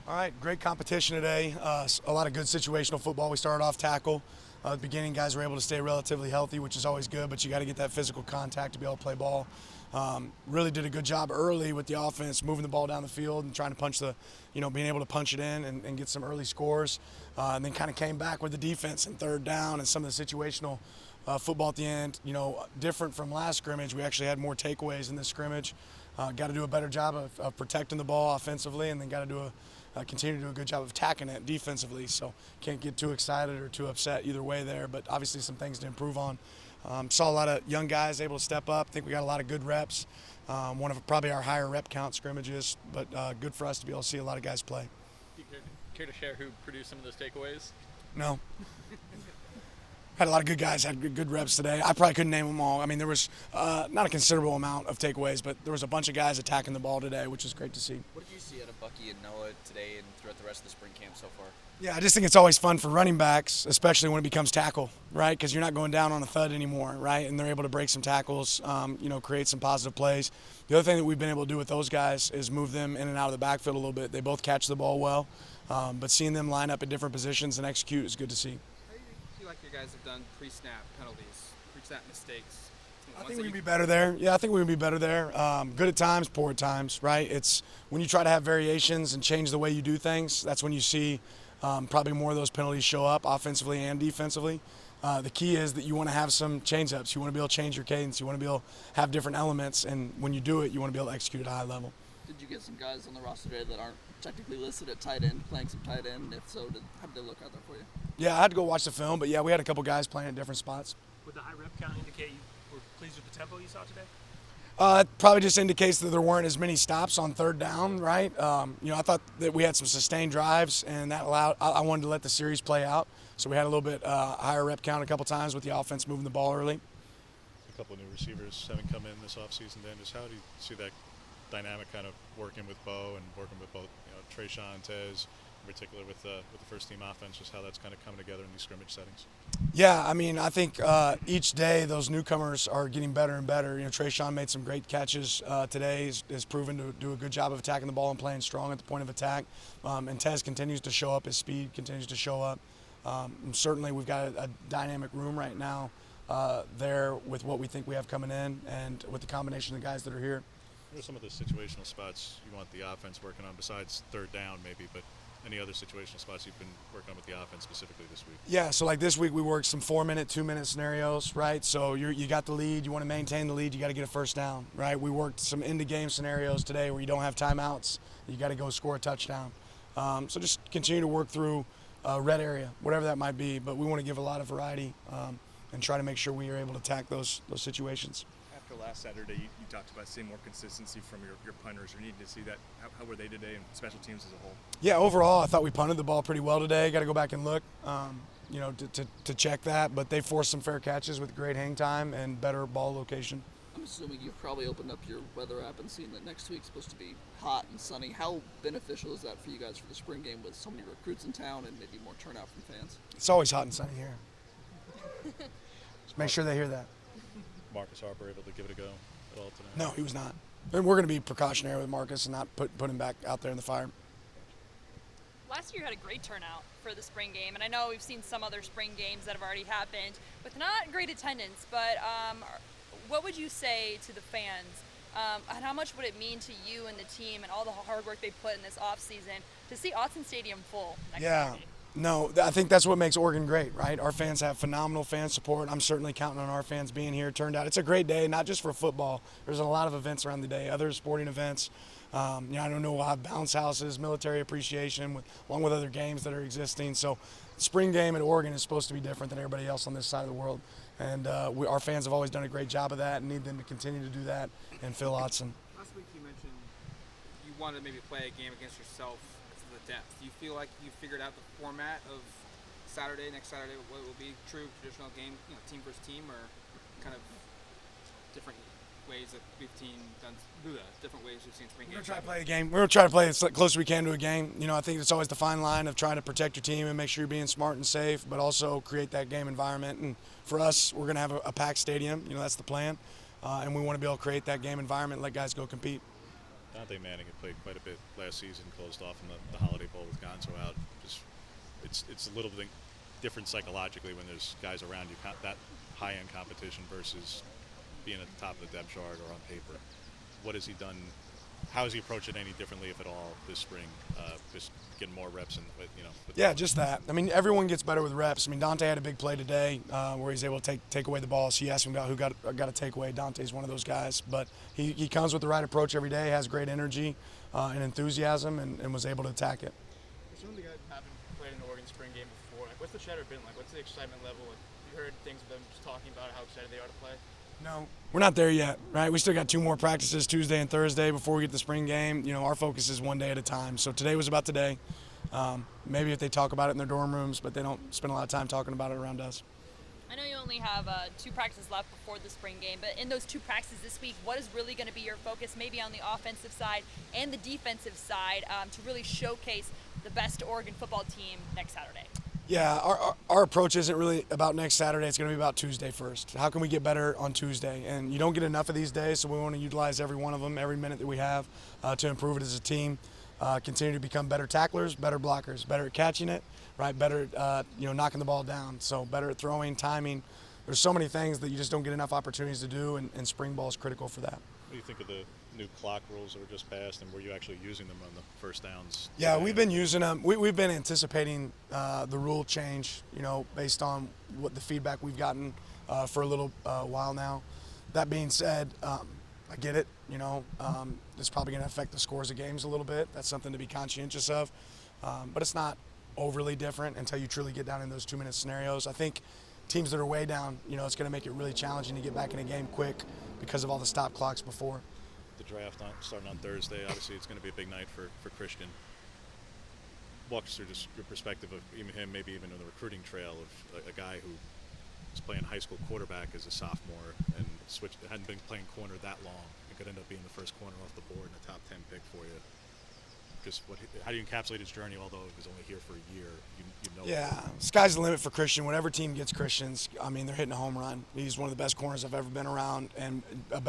All right, great competition today. A lot of good situational football. We started off tackle. At the beginning, guys were able to stay relatively healthy, which is always good, but you got to get that physical contact to be able to play ball. Really did a good job early with the offense, moving the ball down the field and trying to punch being able to punch it in and get some early scores. And then kind of came back with the defense and third down and some of the situational football at the end. Different from last scrimmage, we actually had more takeaways in this scrimmage. Got to do a better job of protecting the ball offensively, and then got to continue to do a good job of attacking it defensively. So can't get too excited or too upset either way there, but obviously some things to improve on. Saw a lot of young guys able to step up. I think we got a lot of good reps. One of probably our higher rep count scrimmages, but good for us to be able to see a lot of guys play. Do you care to share who produced some of those takeaways? No. Had a lot of good guys, had good reps today. I probably couldn't name them all. I mean, there was not a considerable amount of takeaways, but there was a bunch of guys attacking the ball today, which is great to see. What did you see out of Bucky and Noah today and throughout the rest of the spring camp so far? Yeah, I just think it's always fun for running backs, especially when it becomes tackle, right? Because you're not going down on a thud anymore, right? And they're able to break some tackles, create some positive plays. The other thing that we've been able to do with those guys is move them in and out of the backfield a little bit. They both catch the ball well, but seeing them line up in different positions and execute is good to see. Feel like your guys have done pre-snap penalties, pre-snap mistakes. I think we can be better there. Yeah, I think we can be better there. Good at times, poor at times, right? It's when you try to have variations and change the way you do things, that's when you see probably more of those penalties show up offensively and defensively. The key is that you want to have some change-ups. You want to be able to change your cadence. You want to be able to have different elements, and when you do it, you want to be able to execute at a high level. Did you get some guys on the roster today that aren't technically listed at tight end, playing some tight end? If so, how did they look out there for you? Yeah, I had to go watch the film, but yeah, we had a couple guys playing at different spots. Would the high rep count indicate you were pleased with the tempo you saw today? It probably just indicates that there weren't as many stops on third down, right? I thought that we had some sustained drives, and that allowed. I wanted to let the series play out, so we had a little bit higher rep count a couple times with the offense moving the ball early. A couple of new receivers having come in this offseason, Dan. Just how do you see that dynamic kind of working with Bo and working with both, Trayshawn and Tez, in particular with the first team offense, just how that's kind of coming together in these scrimmage settings? Yeah, I mean, I think each day those newcomers are getting better and better. Trayshawn made some great catches today. He's proven to do a good job of attacking the ball and playing strong at the point of attack. And Tez continues to show up. His speed continues to show up. Certainly we've got a dynamic room right now there with what we think we have coming in and with the combination of the guys that are here. What are some of the situational spots you want the offense working on besides third down maybe, but any other situational spots you've been working on with the offense specifically this week? Yeah, so like this week we worked some 4-minute, 2-minute scenarios, right? So you got the lead, you want to maintain the lead, you got to get a first down, right? We worked some end-of-game scenarios today where you don't have timeouts, you got to go score a touchdown. So just continue to work through red area, whatever that might be, but we want to give a lot of variety and try to make sure we are able to attack those situations. After last Saturday, you talked about seeing more consistency from your punters. You're needing to see that. How were they today and special teams as a whole? Yeah, overall, I thought we punted the ball pretty well today. Got to go back and look, to check that. But they forced some fair catches with great hang time and better ball location. I'm assuming you've probably opened up your weather app and seen that next week's supposed to be hot and sunny. How beneficial is that for you guys for the spring game with so many recruits in town and maybe more turnout from fans? It's always hot and sunny here. Just make sure they hear that. Marcus Harper able to give it a go at all tonight? No, he was not. And we're going to be precautionary with Marcus and not put him back out there in the fire. Last year had a great turnout for the spring game, and I know we've seen some other spring games that have already happened with not great attendance, but what would you say to the fans, and how much would it mean to you and the team and all the hard work they put in this offseason to see Autzen Stadium full next Saturday? No, I think that's what makes Oregon great, right? Our fans have phenomenal fan support. I'm certainly counting on our fans being here. Turned out it's a great day, not just for football. There's a lot of events around the day, other sporting events. I don't know, we'll have bounce houses, military appreciation, along with other games that are existing. So spring game at Oregon is supposed to be different than everybody else on this side of the world. And our fans have always done a great job of that and need them to continue to do that and Phil Autzen. Last week you mentioned you wanted to maybe play a game against yourself because of the depth. Do you feel like you figured out the format of next Saturday, what will be true traditional game, team versus team, or kind of different ways that we've seen done, different ways we've seen spring games? We're going to try to play a game. We're going to try to play as close as we can to a game. I think it's always the fine line of trying to protect your team and make sure you're being smart and safe, but also create that game environment. And for us, we're going to have a packed stadium. That's the plan. And we want to be able to create that game environment and let guys go compete. Dante Manning had played quite a bit last season, closed off in the Holiday Bowl Gonzo out. Just it's a little bit different psychologically when there's guys around you, that high-end competition versus being at the top of the depth chart or on paper. What has he done? How has he approached it any differently, if at all, this spring? Just getting more reps and Yeah, just that. I mean, everyone gets better with reps. I mean, Dante had a big play today where he's able to take away the ball. So you asked him about who got a takeaway. Dante's one of those guys. But he comes with the right approach every day, has great energy and enthusiasm, and was able to attack it. Some of the guys haven't played in the Oregon spring game before. Like, what's the chatter been like? What's the excitement level? Like, you heard things of them just talking about how excited they are to play? No, we're not there yet, right? We still got 2 more practices, Tuesday and Thursday, before we get the spring game. Our focus is one day at a time. So today was about today. Maybe if they talk about it in their dorm rooms, but they don't spend a lot of time talking about it around us. I know you only have 2 practices left before the spring game, but in those 2 practices this week, what is really going to be your focus, maybe on the offensive side and the defensive side, to really showcase the best Oregon football team next Saturday? Yeah, our approach isn't really about next Saturday. It's going to be about Tuesday first. How can we get better on Tuesday? And you don't get enough of these days, so we want to utilize every one of them, every minute that we have to improve it as a team. Continue to become better tacklers, better blockers, better at catching it, right? Better at knocking the ball down. So better at throwing, timing. There's so many things that you just don't get enough opportunities to do, and spring ball is critical for that. What do you think of the new clock rules that were just passed, and were you actually using them on the first downs? Yeah, we've been using them. We've been anticipating the rule change, based on what the feedback we've gotten for a little while now. That being said, I get it. It's probably going to affect the scores of games a little bit. That's something to be conscientious of. But it's not overly different until you truly get down in those 2-minute scenarios. I think teams that are way down, it's going to make it really challenging to get back in a game quick because of all the stop clocks before. The draft starting on Thursday, obviously it's going to be a big night for Christian. Walk us through just your perspective of even him, maybe even on the recruiting trail of a guy who was playing high school quarterback as a sophomore and hadn't been playing corner that long and could end up being the first corner off the board and a top 10 pick for you. Just how do you encapsulate his journey, although he was only here for a year? Yeah, sky's the limit for Christian. Whatever team gets Christians, I mean, they're hitting a home run. He's one of the best corners I've ever been around, and a